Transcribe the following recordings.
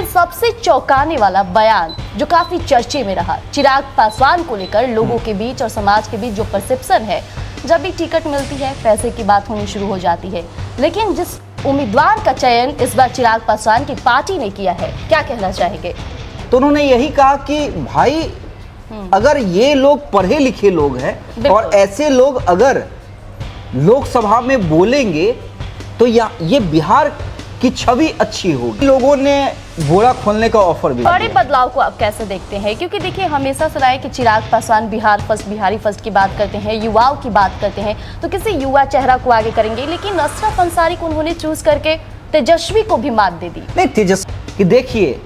लेकिन सबसे चौंकाने वाला बयान जो काफी चर्चे में रहा, चिराग पासवान को लेकर लोगों के बीच और समाज के बीच जो परसेप्शन है, जब भी टिकट मिलती है पैसे की बात होनी शुरू हो जाती है। लेकिन जिस उम्मीदवार का चयन इस बार चिराग पासवान की पार्टी ने किया है, क्या कहना चाहेंगे? तो उन्होंने यही कहा कि भाई अगर ये लोग पढ़े लिखे लोग हैं और ऐसे लोग अगर लोकसभा में बोलेंगे तो ये बिहार की छवि अच्छी होगी। लोगों ने बोरा खोलने का ऑफर भी बड़े बदलाव को आप कैसे देखते हैं? क्योंकि देखिए हमेशा सुना है कि चिराग पासवान बिहार फर्स्ट, बिहारी फर्स्ट की बात करते हैं, युवाओं की बात करते हैं, तो किसी युवा चेहरा को आगे करेंगे, लेकिन अशरफ अंसारी को उन्होंने चूज करके तेजस्वी को भी मात दे दी। नहीं, तेजस्वी की देखिए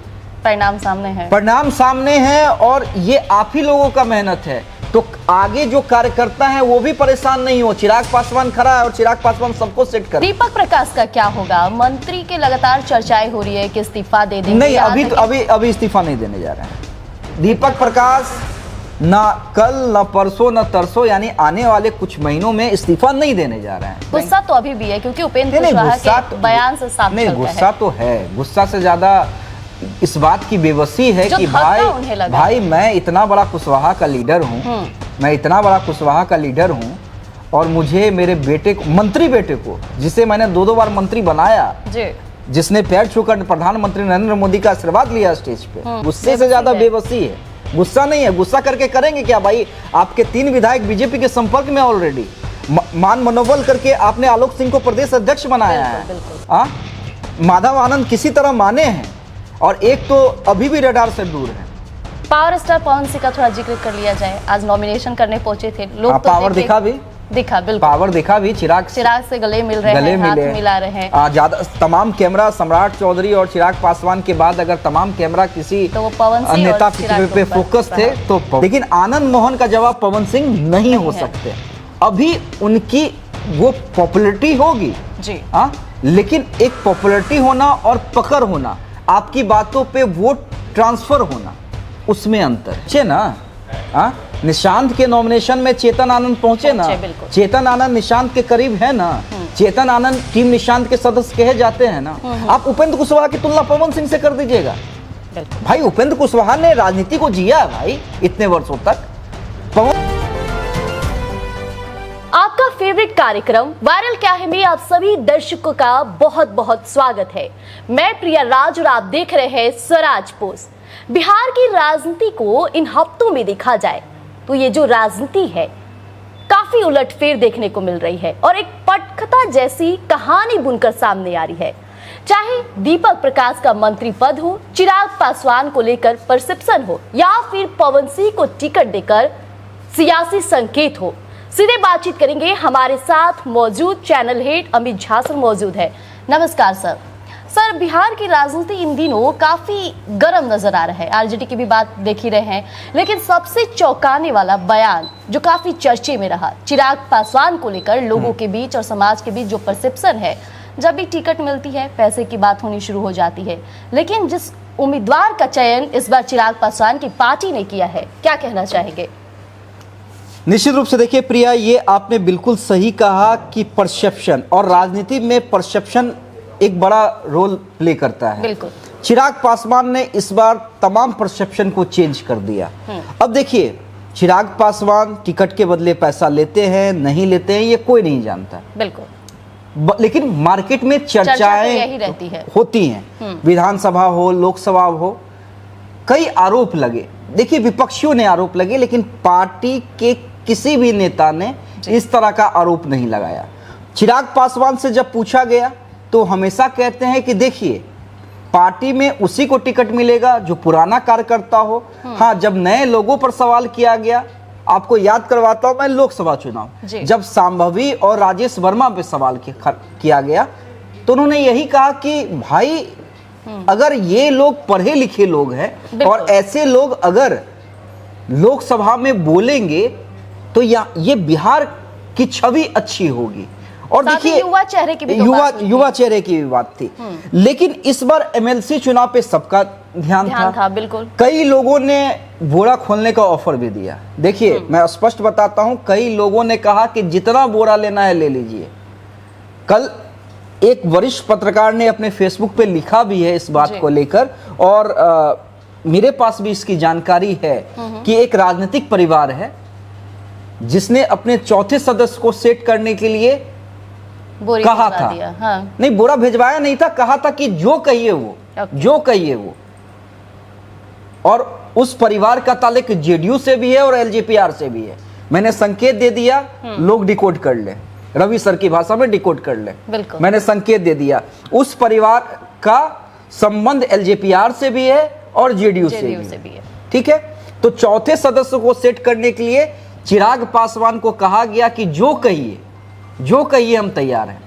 परिणाम सामने है, परिणाम सामने है और ये आप ही लोगों का मेहनत है। तो आगे जो कार्यकर्ता है वो भी परेशान नहीं हो। चिराग पासवान खड़ा है और चिराग पासवान सबको सेट कर। दीपक प्रकाश का क्या होगा? मंत्री के लगातार चर्चाएं हो रही है कि इस्तीफा दे देंगे। नहीं, अभी इस्तीफा नहीं देने जा रहे हैं दीपक प्रकाश। ना कल, ना परसों, ना तरसों, यानी आने वाले कुछ महीनों में इस्तीफा नहीं देने जा रहे हैं। गुस्सा तो अभी भी है क्योंकि उपेंद्र कुशवाहा के बयान से साफ नहीं, गुस्सा तो है। गुस्सा से ज्यादा इस बात की बेबसी है कि भाई मैं इतना बड़ा कुशवाहा का लीडर हूँ, मैं इतना बड़ा कुशवाहा का लीडर हूँ और मुझे मेरे बेटे को, मंत्री बेटे को, जिसे मैंने दो बार मंत्री बनाया, जिसने पैर छूकर प्रधानमंत्री नरेंद्र मोदी का आशीर्वाद लिया स्टेज पे, गुस्से से ज्यादा बेबसी है। गुस्सा नहीं है। गुस्सा करके करेंगे क्या भाई? आपके 3 विधायक बीजेपी के संपर्क में ऑलरेडी। मान मनोबल करके आपने आलोक सिंह को प्रदेश अध्यक्ष बनाया है। माधव आनंद किसी तरह माने हैं और एक तो अभी भी रडार से दूर है। पावर स्टार पवन सिंह का थोड़ा जिक्र कर लिया जाए। आज नॉमिनेशन करने पहुंचे थे लोग, तो पावर दिखा बिल्कुल पावर दिखा भी। चिराग से गले मिल रहे हैं, हाथ मिला रहे हैं। ज्यादा तमाम कैमरा सम्राट चौधरी और चिराग पासवान के बाद अगर तमाम कैमरा किसी तो वो पवन सिंह नेता पे फोकस थे तो, लेकिन आनंद मोहन का जवाब पवन सिंह नहीं हो सकते। अभी उनकी वो पॉपुलैरिटी होगी जी, लेकिन एक पॉपुलैरिटी होना और पकड़ होना, आपकी बातों पे वोट ट्रांसफर होना, उसमें अंतर है ना। निशांत के नॉमिनेशन में चेतन आनंद पहुंचे ना। चेतन आनंद निशांत के करीब है ना। चेतन आनंद टीम निशांत के सदस्य कहे जाते हैं ना। आप उपेंद्र कुशवाहा की तुलना पवन सिंह से कर दीजिएगा। भाई उपेंद्र कुशवाहा ने राजनीति को जिया है भाई इतने वर्षों तक। आपका फेवरेट कार्यक्रम वायरल क्या है में आप सभी दर्शकों का बहुत बहुत स्वागत है। मैं प्रिया राज और आप देख रहे हैं स्वराज पोस्ट। बिहार की राजनीति को इन हफ्तों में देखा जाए तो ये जो राजनीति है काफी उलटफेर देखने को मिल रही है और एक पटकथा जैसी कहानी बुनकर सामने आ रही है। चाहे दीपक प्रकाश का मंत्री पद हो, चिराग पासवान को लेकर परसेप्शन हो या फिर पवन सिंह को टिकट देकर सियासी संकेत हो। सीधे बातचीत करेंगे। हमारे साथ मौजूद channel head Amit Jha sir मौजूद है। नमस्कार सर। सर, बिहार की राजनीति इन दिनों काफी गर्म नजर आ रहा है। आरजेडी की भी बात देख ही रहे हैं, लेकिन सबसे चौंकाने वाला बयान जो काफी चर्चे में रहा, चिराग पासवान को लेकर लोगों के बीच और समाज के बीच जो परसेप्शन है, जब भी टिकट मिलती है पैसे की बात होनी शुरू हो जाती है। लेकिन जिस उम्मीदवार का चयन इस बार चिराग पासवान की पार्टी ने किया है, क्या कहना चाहेंगे? निश्चित रूप से देखिए प्रिया, ये आपने बिल्कुल सही कहा कि परसेप्शन, और राजनीति में परसेप्शन एक बड़ा रोल प्ले करता है। बिल्कुल। चिराग पासवान ने इस बार तमाम परसेप्शन को चेंज कर दिया। अब देखिए, चिराग पासवान टिकट के बदले पैसा लेते हैं नहीं लेते हैं ये कोई नहीं जानता। बिल्कुल। लेकिन मार्केट में चर्चाएं यही रहती है, होती हैं। विधानसभा हो, लोकसभा हो, कई आरोप लगे। देखिए, विपक्षियों ने आरोप लगे, लेकिन पार्टी के किसी भी नेता ने इस तरह का आरोप नहीं लगाया। चिराग पासवान से जब पूछा गया तो हमेशा कहते हैं कि देखिए, पार्टी में उसी को टिकट मिलेगा जो पुराना कार्यकर्ता हो। हाँ, जब नए लोगों पर सवाल किया गया, आपको याद करवाता हूं मैं लोकसभा चुनाव, जब सांभवी और राजेश वर्मा पे सवाल किया गया तो उन्होंने यही कहा कि भाई अगर ये लोग पढ़े लिखे लोग हैं और ऐसे लोग अगर लोकसभा में बोलेंगे तो ये बिहार की छवि अच्छी होगी। और देखिए, युवा चेहरे की भी युवा चेहरे की भी बात थी। लेकिन इस बार एमएलसी चुनाव पे सबका ध्यान था। बिल्कुल। कई लोगों ने बोरा खोलने का ऑफर भी दिया। देखिए, मैं स्पष्ट बताता हूं, कई लोगों ने कहा कि जितना बोरा लेना है ले लीजिए। कल एक वरिष्ठ पत्रकार ने अपने फेसबुक पे लिखा भी है इस बात को लेकर, और मेरे पास भी इसकी जानकारी है कि एक राजनीतिक परिवार है जिसने अपने चौथे सदस्य को सेट करने के लिए कहा था। हाँ। नहीं, बोरा भिजवाया नहीं था, कहा था कि जो कहिए वो, जो कहिए वो। और उस परिवार का ताल्लुक जेडीयू से भी है और एलजेपीआर से भी है। मैंने संकेत दे दिया, लोग डिकोड कर ले, रवि सर की भाषा में डिकोड कर ले। मैंने संकेत दे दिया, उस परिवार का संबंध एलजेपीआर से भी है और जेडीयू से भी है। ठीक है, तो चौथे सदस्य को सेट करने के लिए चिराग पासवान को कहा गया कि जो कहिए, जो कहिए हम तैयार हैं।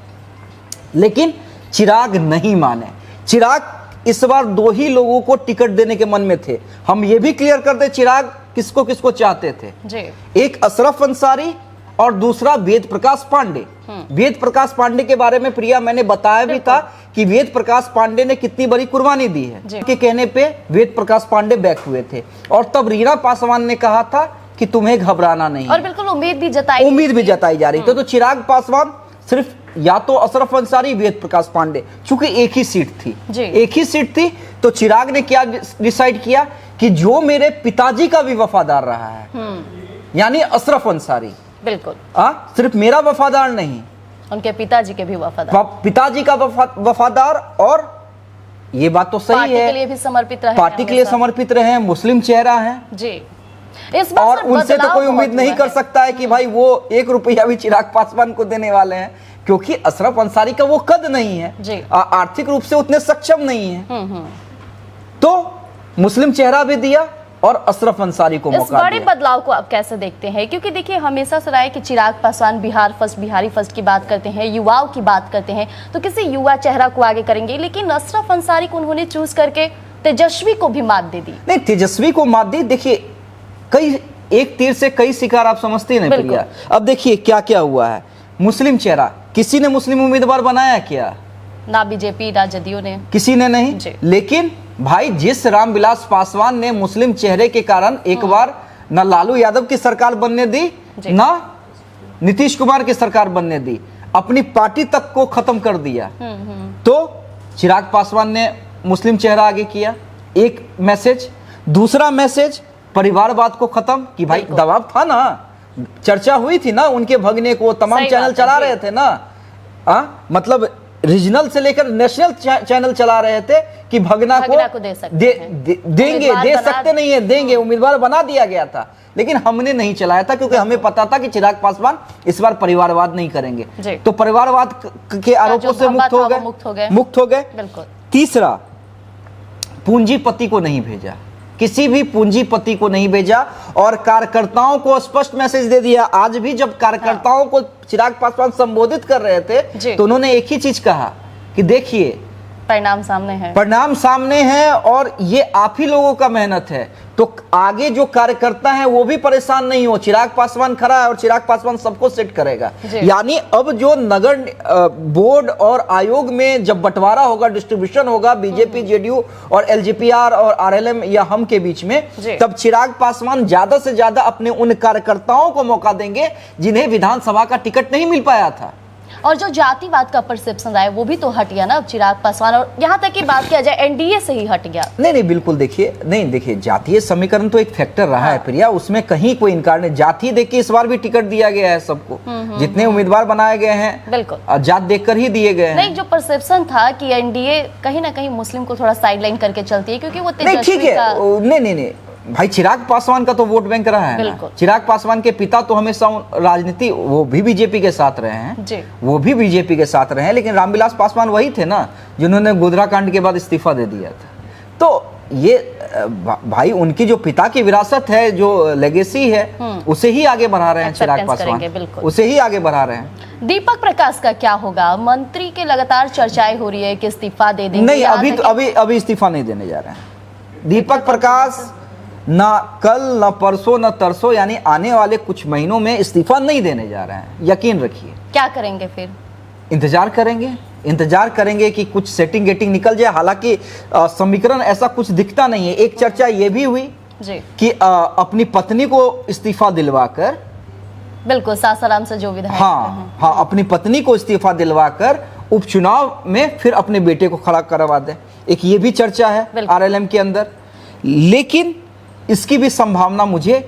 लेकिन चिराग नहीं माने। चिराग इस बार दो ही लोगों को टिकट देने के मन में थे। हम ये भी क्लियर कर दे चिराग किसको किसको चाहते थे जी। एक अशरफ अंसारी और दूसरा वेद प्रकाश पांडे। वेद प्रकाश पांडे के बारे में प्रिया मैंने बताया भी था कि वेद प्रकाश पांडे ने कितनी बड़ी कुर्बानी दी है। के कहने पे वेद प्रकाश पांडे बैक हुए थे और तब रीना पासवान ने कहा था कि तुम्हें घबराना नहीं, और बिल्कुल उम्मीद भी जताई जा रही थी। तो चिराग पासवान सिर्फ या तो अशरफ अंसारी, वेद प्रकाश पांडे, चूंकि एक ही सीट थी, एक ही सीट थी, तो चिराग ने क्या डिसाइड किया कि जो मेरे पिताजी का भी वफादार रहा है, यानी अशरफ अंसारी, बिल्कुल सिर्फ मेरा वफादार नहीं, उनके पिताजी के भी वफादार, पिताजी का वफादार, और ये बात तो सही पार्टी है, के लिए भी समर्पित रहे, पार्टी के लिए समर्पित रहे, मुस्लिम चेहरा है जी। इस और उनसे तो कोई उम्मीद नहीं कर सकता है कि भाई वो 1 रुपया भी चिराग पासवान को देने वाले हैं, क्योंकि अशरफ अंसारी का वो कद नहीं है, आर्थिक रूप से उतने सक्षम नहीं है। तो मुस्लिम चेहरा भी दिया और अशरफ अंसारी को मौका बड़े बदलाव को आप कैसे देखते हैं? क्योंकि देखिए हमेशा से रहा है कि चिराग पासवान बिहार फर्स्ट, बिहारी फर्स्ट की बात करते हैं, युवाओं की बात करते हैं, तो किसी युवा चेहरा को आगे करेंगे, लेकिन अशरफ अंसारी को उन्होंने चूज करके तेजस्वी को भी मात दे दी। नहीं, तेजस्वी को मात दी। देखिए कई, एक तीर से कई शिकार, आप समझते हैं ना प्रिया। अब देखिए क्या क्या हुआ है। मुस्लिम चेहरा, किसी ने मुस्लिम उम्मीदवार बनाया क्या? ना बीजेपी ना जदयू ने, किसी ने नहीं। लेकिन भाई जिस रामविलास पासवान ने मुस्लिम चेहरे के कारण एक बार न लालू यादव की सरकार बनने दी, ना नीतीश कुमार की सरकार बनने दी, अपनी पार्टी तक को खत्म कर दिया, तो चिराग पासवान ने मुस्लिम चेहरा आगे किया। एक मैसेज। दूसरा मैसेज, परिवारवाद को खत्म, कि भाई दबाव था ना, चर्चा हुई थी ना, उनके भगने को तमाम चैनल चला रहे थे ना, मतलब रीजनल से लेकर नेशनल चैनल चला रहे थे कि भगना को दे सकते नहीं है, देंगे, उम्मीदवार बना दिया गया था। लेकिन हमने नहीं चलाया था, क्योंकि हमें पता था कि चिराग पासवान इस बार परिवारवाद नहीं करेंगे, तो परिवारवाद के आरोपों से मुक्त हो गए। तीसरा, पूंजीपति को नहीं भेजा, किसी भी पूंजीपति को नहीं भेजा, और कार्यकर्ताओं को स्पष्ट मैसेज दे दिया। आज भी जब कार्यकर्ताओं को चिराग पासवान संबोधित कर रहे थे तो उन्होंने एक ही चीज कहा कि देखिए परिणाम सामने है, परिणाम सामने है, और ये आप ही लोगों का मेहनत है, तो आगे जो कार्यकर्ता हैं वो भी परेशान नहीं हो, चिराग पासवान खड़ा है और चिराग पासवान सबको सेट करेगा। यानी अब जो नगर बोर्ड और आयोग में जब बंटवारा होगा, डिस्ट्रीब्यूशन होगा बीजेपी, जेडीयू और एलजेपीआर और आरएलएम या हम के बीच में, तब चिराग पासवान ज्यादा से ज्यादा अपने उन कार्यकर्ताओं को मौका देंगे जिन्हें विधानसभा का टिकट नहीं मिल पाया था। और जो जातिवाद का परसेप्शन रहा है वो भी तो हट गया ना अब चिराग पासवान, और यहाँ तक की बात किया जाए एनडीए से ही हट गया। नहीं बिल्कुल, देखिए जातीय समीकरण तो एक फैक्टर रहा है प्रिया, उसमें कहीं कोई इनकार नहीं। जाति देख के इस बार भी टिकट दिया गया है सबको, जितने उम्मीदवार बनाए गए हैं बिल्कुल जात देखकर ही दिए गए हैं। नहीं, जो परसेप्शन था कि एनडीए कहीं ना कहीं मुस्लिम को थोड़ा साइडलाइन करके चलती है, क्योंकि वो ठीक है, नहीं भाई, चिराग पासवान का तो वोट बैंक रहा है ना। चिराग पासवान के पिता तो हमेशा राजनीति, वो भी बीजेपी के साथ रहे हैं, वो भी बीजेपी के साथ रहे हैं, लेकिन रामविलास पासवान वही थे ना जिन्होंने गोधरा कांड के बाद इस्तीफा दे दिया था। तो ये भाई उनकी जो पिता की विरासत है, जो लेगेसी है, उसे ही आगे बढ़ा रहे हैं चिराग पासवान, उसे ही आगे बढ़ा रहे हैं। दीपक प्रकाश का क्या होगा? मंत्री के लगातार चर्चाएं हो रही है कि इस्तीफा दे देंगे। नहीं, अभी इस्तीफा नहीं देने जा रहे हैं दीपक प्रकाश, ना कल ना परसों ना तरसों, यानी आने वाले कुछ महीनों में इस्तीफा नहीं देने जा रहे हैं, यकीन रखिए। क्या करेंगे फिर? इंतजार करेंगे कि कुछ सेटिंग गेटिंग निकल जाए। हालांकि समीकरण ऐसा कुछ दिखता नहीं है। एक चर्चा ये भी हुई कि अपनी पत्नी को इस्तीफा दिलवाकर, बिल्कुल सासाराम से जो विधायक, हाँ, अपनी पत्नी को इस्तीफा दिलवाकर उपचुनाव में फिर अपने बेटे को खड़ा करवा दें। एक ये भी चर्चा है बिल्कुल। आरएलएम के अंदर, लेकिन इसकी भी संभावना मुझे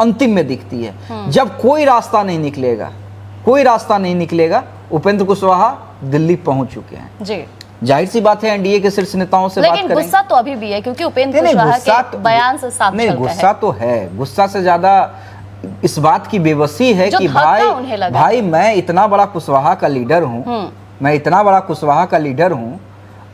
अंतिम में दिखती है। जब कोई रास्ता नहीं निकलेगा, उपेंद्र कुशवाहा दिल्ली पहुंच चुके हैं जी। जाहिर सी बात है एनडीए के शीर्ष नेताओं से बात लेकिन करेंगे। गुस्सा तो अभी भी है, क्योंकि उपेंद्र कुशवाहा के बयान से साफ नहीं, चलता गुस्सा है। तो है, गुस्सा से ज्यादा इस बात की बेबसी है जो कि धक्का उन्हें लगा। भाई मैं इतना बड़ा कुशवाहा का लीडर हूँ,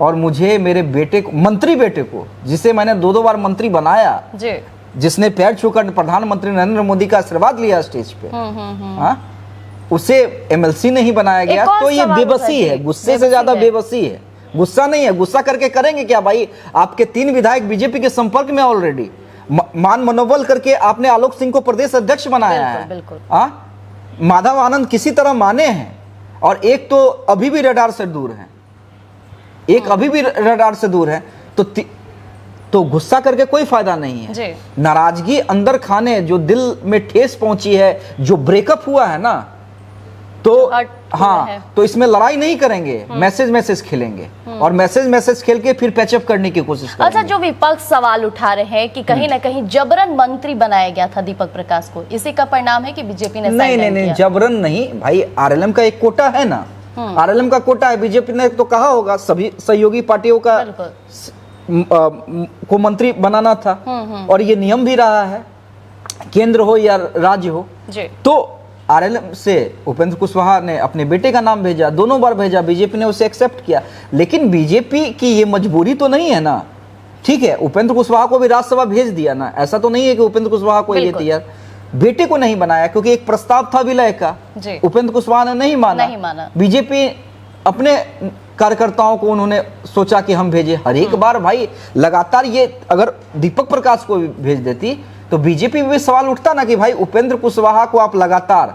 और मुझे मेरे बेटे को, मंत्री बेटे को, जिसे मैंने 2 बार मंत्री बनाया जी, जिसने पैर छूकर प्रधानमंत्री नरेंद्र मोदी का आशीर्वाद लिया स्टेज पे, हाँ, उसे एमएलसी नहीं बनाया गया। एक और तो ये सवाल बेबसी उठा है, जी, गुस्से से ज्यादा बेबसी है। गुस्सा नहीं है, गुस्सा करके करेंगे क्या भाई? आपके 3 विधायक बीजेपी के संपर्क में ऑलरेडी, मान मनोबल करके आपने आलोक सिंह को प्रदेश अध्यक्ष बनाया है। बिल्कुल। माधव आनंद किसी तरह माने हैं, और एक तो अभी भी रडार से दूर है, तो गुस्सा करके कोई फायदा नहीं है जी। नाराजगी अंदर खाने, जो दिल में ठेस पहुंची है, जो ब्रेकअप हुआ है ना, तो हाँ, तो इसमें लड़ाई नहीं करेंगे, मैसेज खेलेंगे, और मैसेज खेल के फिर पैचअप करने की कोशिश करेंगे। अच्छा, जो विपक्ष सवाल उठा रहे हैं कि कहीं ना कहीं जबरन मंत्री बनाया गया था दीपक प्रकाश को, इसी का परिणाम है कि बीजेपी ने नहीं, जबरन नहीं भाई, आरएलएम का एक कोटा है ना, आरएलएम का कोटा है। बीजेपी ने तो कहा होगा सभी सहयोगी पार्टियों का को मंत्री बनाना था, और ये नियम भी रहा है, केंद्र हो या राज्य हो। तो आरएलएम से उपेंद्र कुशवाहा ने अपने बेटे का नाम भेजा, 2 बार भेजा, बीजेपी ने उसे एक्सेप्ट किया। लेकिन बीजेपी की ये मजबूरी तो नहीं है ना, ठीक है, उपेंद्र कुशवाहा को भी राज्यसभा भेज दिया ना, ऐसा तो नहीं है कि उपेंद्र कुशवाहा को ये दिया, बेटे को नहीं बनाया, क्योंकि एक प्रस्ताव था विलय का, उपेंद्र कुशवाहा ने नहीं माना। बीजेपी अपने कार्यकर्ताओं को उन्होंने सोचा कि हम भेजे। हर एक बार भाई लगातार ये अगर दीपक प्रकाश को भेज देती तो बीजेपी में भी सवाल उठता ना कि भाई उपेंद्र कुशवाहा को आप लगातार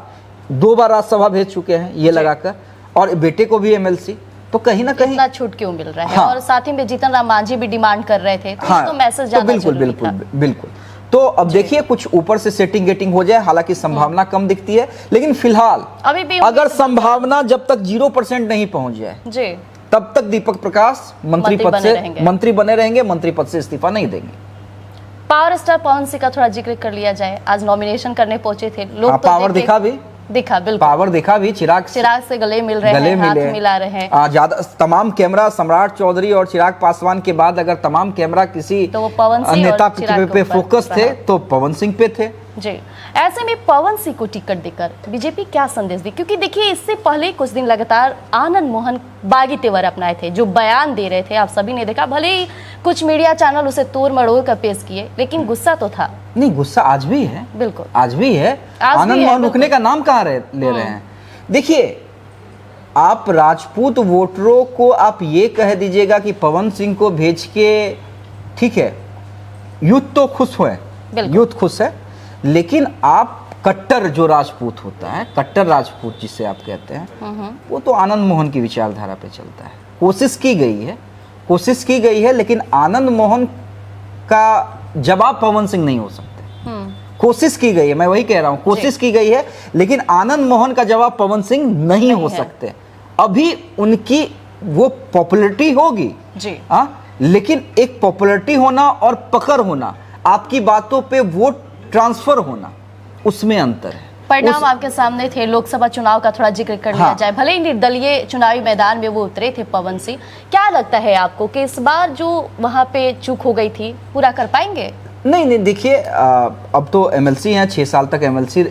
2 बार राज्यसभा भेज चुके हैं ये लगाकर, और बेटे को भी एमएलसी, तो कहीं ना कहीं इतना छूट क्यों मिल रहा है? हाँ। और साथ ही में जीतन राम मांझी भी डिमांड कर रहे थे, तो मैसेज जाना जरूरी था। बिल्कुल। तो अब देखिए कुछ ऊपर से सेटिंग गेटिंग हो जाए, हालांकि संभावना कम दिखती है, लेकिन फिलहाल अभी भी अगर संभावना जब तक 0% नहीं पहुंच जाए जी, तब तक दीपक प्रकाश मंत्री पद से मंत्री बने रहेंगे, मंत्री पद से इस्तीफा नहीं देंगे। पावर स्टार पवन सिंह का थोड़ा जिक्र कर लिया जाए, आज नॉमिनेशन करने पहुंचे थे लोग, तो पावर दिखा बिल्कुल पावर दिखा भी, चिराग से गले मिल रहे हैं, हाथ मिला रहे हैं। ज्यादा तमाम कैमरा सम्राट चौधरी और चिराग पासवान के बाद अगर तमाम कैमरा किसी तो वो पवन सिंह नेता पे फोकस थे तो पवन सिंह पे थे जी। ऐसे में पवन सिंह को टिकट देकर बीजेपी क्या संदेश दी? क्योंकि देखिए इससे पहले कुछ दिन लगातार आनंद मोहन बागी तेवर अपनाए थे, जो बयान दे रहे थे, आप सभी ने देखा, भले ही कुछ मीडिया चैनल उसे तोड़ मड़ोड़ कर पेश किए, लेकिन गुस्सा तो था। नहीं, गुस्सा आज भी है, बिल्कुल आज भी है। आनंद मोहन रुकने का नाम कहाँ ले रहे हैं? देखिए, आप राजपूत वोटरों को आप ये कह दीजिएगा कि पवन सिंह को भेज के, ठीक है, यूथ तो खुश हुए, यूथ खुश है, लेकिन आप कट्टर जो राजपूत होता है, कट्टर राजपूत जिसे आप कहते हैं, वो तो आनंद मोहन की विचारधारा पे चलता है। कोशिश की गई है, लेकिन आनंद मोहन का जवाब पवन सिंह नहीं हो सकते। कोशिश की गई है, मैं वही कह रहा हूं, कोशिश की गई है, लेकिन आनंद मोहन का जवाब पवन सिंह नहीं हो सकते। अभी उनकी वो पॉपुलैरिटी होगी जी, लेकिन एक पॉपुलैरिटी होना और पकड़ होना, आपकी बातों पे वोट ट्रांसफर होना, उसमें अंतर है। परिणाम आपके सामने थे। लोकसभा चुनाव का थोड़ा जिक्र कर लिया जाए, भले ही निर्दलीय चुनावी मैदान में वो उतरे थे पवन सिंह, क्या लगता है आपको कि इस बार जो वहां पे चूक हो गई थी पूरा कर पाएंगे? नहीं, देखिए, अब तो एमएलसी हैं, 6 साल तक एमएलसी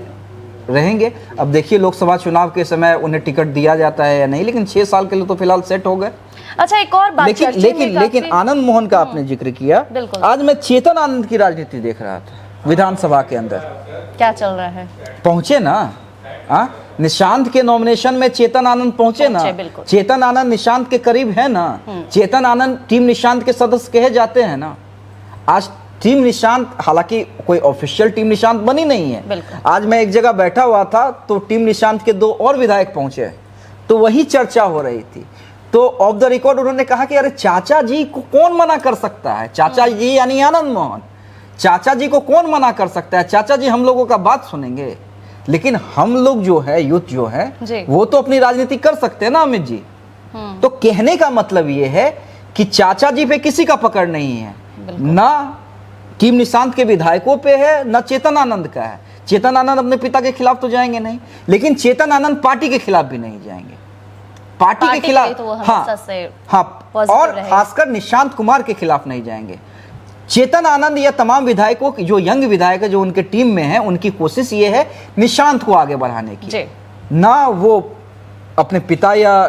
रहेंगे। अब देखिए लोकसभा चुनाव के समय उन्हें टिकट दिया जाता है या नहीं, लेकिन 6 साल के लिए तो फिलहाल सेट हो गए। अच्छा, एक और बात, लेकिन आनंद मोहन का आपने जिक्र किया, आज मैं चेतन आनंद की राजनीति देख रहा था विधानसभा के अंदर, क्या चल रहा है? पहुंचे ना, निशांत के नॉमिनेशन में चेतन आनंद पहुंचे ना, चेतन आनंद निशांत के करीब है ना, चेतन आनंद टीम निशांत के सदस्य कहे जाते हैं ना। आज टीम निशांत, हालांकि कोई ऑफिशियल टीम निशांत बनी नहीं है, आज मैं एक जगह बैठा हुआ था तो टीम निशांत के 2 और विधायक पहुंचे, तो वही चर्चा हो रही थी। तो ऑफ द रिकॉर्ड उन्होंने कहा कि अरे चाचा जी को कौन मना कर सकता है, चाचा जी यानी आनंद मोहन, चाचा जी को कौन मना कर सकता है, चाचा जी हम लोगों का बात सुनेंगे। लेकिन हम लोग जो है, यूथ जो है, वो तो अपनी राजनीति कर सकते हैं ना अमित जी, तो कहने का मतलब ये है कि चाचा जी पे किसी का पकड़ नहीं है, ना टीम निशांत के विधायकों पे है, ना चेतन आनंद का है। चेतन आनंद अपने पिता के खिलाफ तो जाएंगे नहीं, लेकिन चेतन आनंद पार्टी के खिलाफ भी नहीं जाएंगे। पार्टी के खिलाफ तो हाँ, और खासकर निशांत कुमार के खिलाफ नहीं जाएंगे। चेतन आनंद या तमाम विधायकों जो यंग विधायक है जो उनके टीम में है, उनकी कोशिश ये है निशांत को आगे बढ़ाने की, ना वो अपने पिता या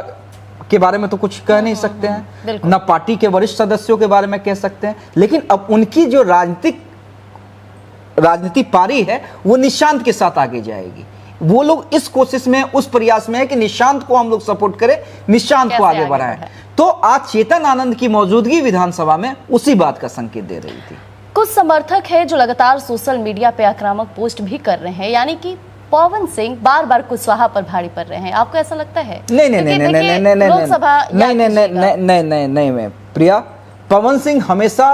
के बारे में तो कुछ कह नहीं सकते हैं, ना पार्टी के वरिष्ठ सदस्यों के बारे में कह सकते हैं। लेकिन अब उनकी जो राजनीति पारी है वो निशांत के साथ आगे जाएगी। वो लोग इस कोशिश में, उस प्रयास में है कि निशांत को हम लोग सपोर्ट करें, निशांत को आगे बढ़ाएं। तो आज चेतन आनंद की मौजूदगी विधानसभा में उसी बात का संकेत दे रही थी। कुछ समर्थक है जो लगातार सोशल मीडिया पे आक्रामक पोस्ट भी कर रहे हैं, यानी कि पवन सिंह बार बार कुशवाहा पर भारी पड़ रहे हैं। आपको ऐसा लगता है? नहीं प्रिया, पवन सिंह हमेशा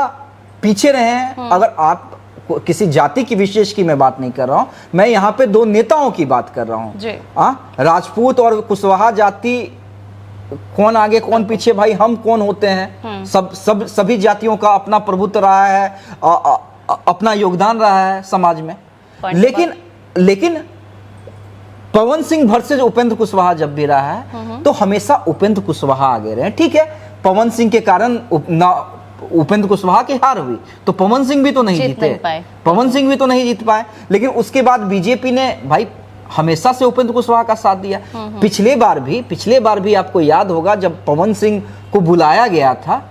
पीछे रहे हैं। अगर आप किसी जाति की विशेष की मैं बात नहीं कर रहा हूं, मैं यहाँ पे दो नेताओं की बात कर रहा हूं। राजपूत और कुशवाहा जाति, कौन आगे कौन पीछे, भाई हम कौन होते हैं? सभी जातियों का अपना प्रभुत्व रहा है, अपना योगदान रहा है समाज में। लेकिन पवन सिंह वर्सेस उपेंद्र कुशवाहा जब भी रहा है तो हमेशा उपेंद्र कुशवाहा आगे रहे। ठीक है, पवन सिंह के कारण उपेंद्र कुशवाहा की हार हुई, तो पवन सिंह भी तो नहीं जीत पाए। लेकिन उसके बाद बीजेपी ने भाई हमेशा से उपेंद्र कुशवाहा का साथ दिया। पिछले बार भी आपको याद होगा जब पवन सिंह को बुलाया गया था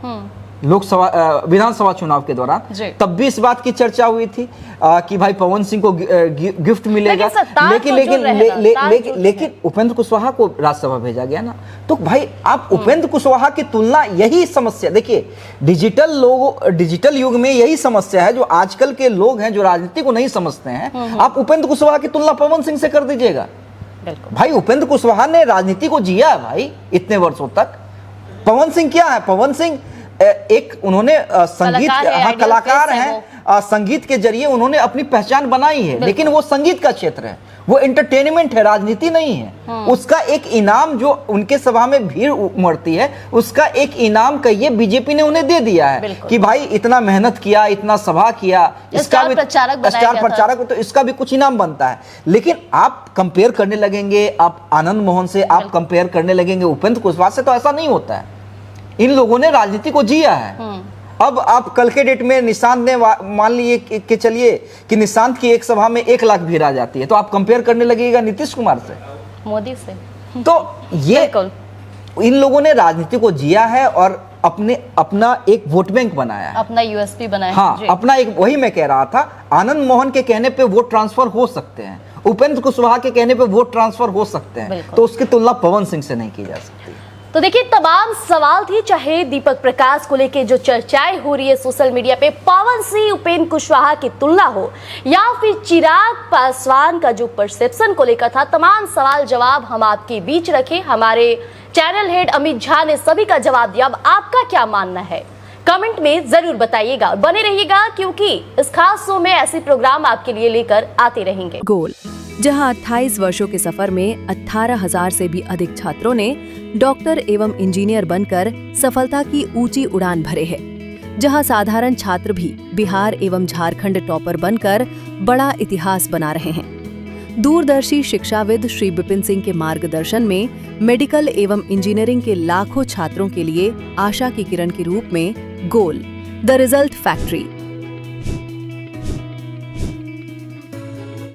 लोकसभा विधानसभा चुनाव के दौरान, तब भी इस बात की चर्चा हुई थी कि भाई पवन सिंह को गिफ्ट मिलेगा। लेकिन उपेंद्र कुशवाहा को राज्यसभा भेजा गया ना। तो भाई आप उपेंद्र कुशवाहा की तुलना, यही समस्या देखिए, डिजिटल युग में यही समस्या है जो आजकल के लोग हैं जो राजनीति को नहीं समझते हैं। आप उपेंद्र कुशवाहा की तुलना पवन सिंह से कर दीजिएगा। भाई उपेंद्र कुशवाहा ने राजनीति को जिया है भाई इतने वर्षों तक। पवन सिंह क्या है? पवन सिंह एक उन्होंने संगीत कलाकार हैं, संगीत के जरिए उन्होंने अपनी पहचान बनाई है। लेकिन वो संगीत का क्षेत्र है, वो एंटरटेनमेंट है, राजनीति नहीं है। उसका एक इनाम जो उनके सभा में भीड़ उमड़ती है, उसका एक इनाम कहिए बीजेपी ने उन्हें दे दिया है कि भाई इतना मेहनत किया, इतना सभा किया, इसका भी स्टार प्रचारक, तो इसका भी कुछ इनाम बनता है। लेकिन आप कंपेयर करने लगेंगे, आप आनंद मोहन से आप कंपेयर करने लगेंगे उपेंद्र कुशवाहा से, तो ऐसा नहीं होता है। इन लोगों ने राजनीति को जिया है। अब आप कल के डेट में निशांत ने मान लिए कि चलिए कि निशांत की एक सभा में 1 लाख भीड़ आ जाती है, तो आप कंपेयर करने लगेगा नीतीश कुमार से, मोदी से। तो ये इन लोगों ने राजनीति को जिया है और अपना एक वोट बैंक बनाया है, अपना यूएसपी बनाया है। हाँ, अपना एक, वही मैं कह रहा था, आनंद मोहन के कहने पे वोट ट्रांसफर हो सकते हैं, उपेंद्र कुशवाहा के कहने पे वोट ट्रांसफर हो सकते हैं, तो उसकी तुलना पवन सिंह से नहीं की जा सकती। तो देखिए, तमाम सवाल थी, चाहे दीपक प्रकाश को लेके जो चर्चाएं हो रही है सोशल मीडिया पे, पवन सिंह उपेंद्र कुशवाहा की तुलना हो, या फिर चिराग पासवान का जो परसेप्शन को लेकर था, तमाम सवाल जवाब हम आपके बीच रखे। हमारे चैनल हेड अमित झा ने सभी का जवाब दिया। अब आपका क्या मानना है कमेंट में जरूर बताइएगा। बने रहिएगा क्योंकि इस खास शो में ऐसे प्रोग्राम आपके लिए लेकर आते रहेंगे। गोल, जहां 28 वर्षों के सफर में 18,000 से भी अधिक छात्रों ने डॉक्टर एवं इंजीनियर बनकर सफलता की ऊंची उड़ान भरे है, जहां साधारण छात्र भी बिहार एवं झारखंड टॉपर बनकर बड़ा इतिहास बना रहे हैं। दूरदर्शी शिक्षाविद श्री विपिन सिंह के मार्गदर्शन में मेडिकल एवं इंजीनियरिंग के लाखों छात्रों के लिए आशा की किरण के रूप में गोल, द रिजल्ट फैक्ट्री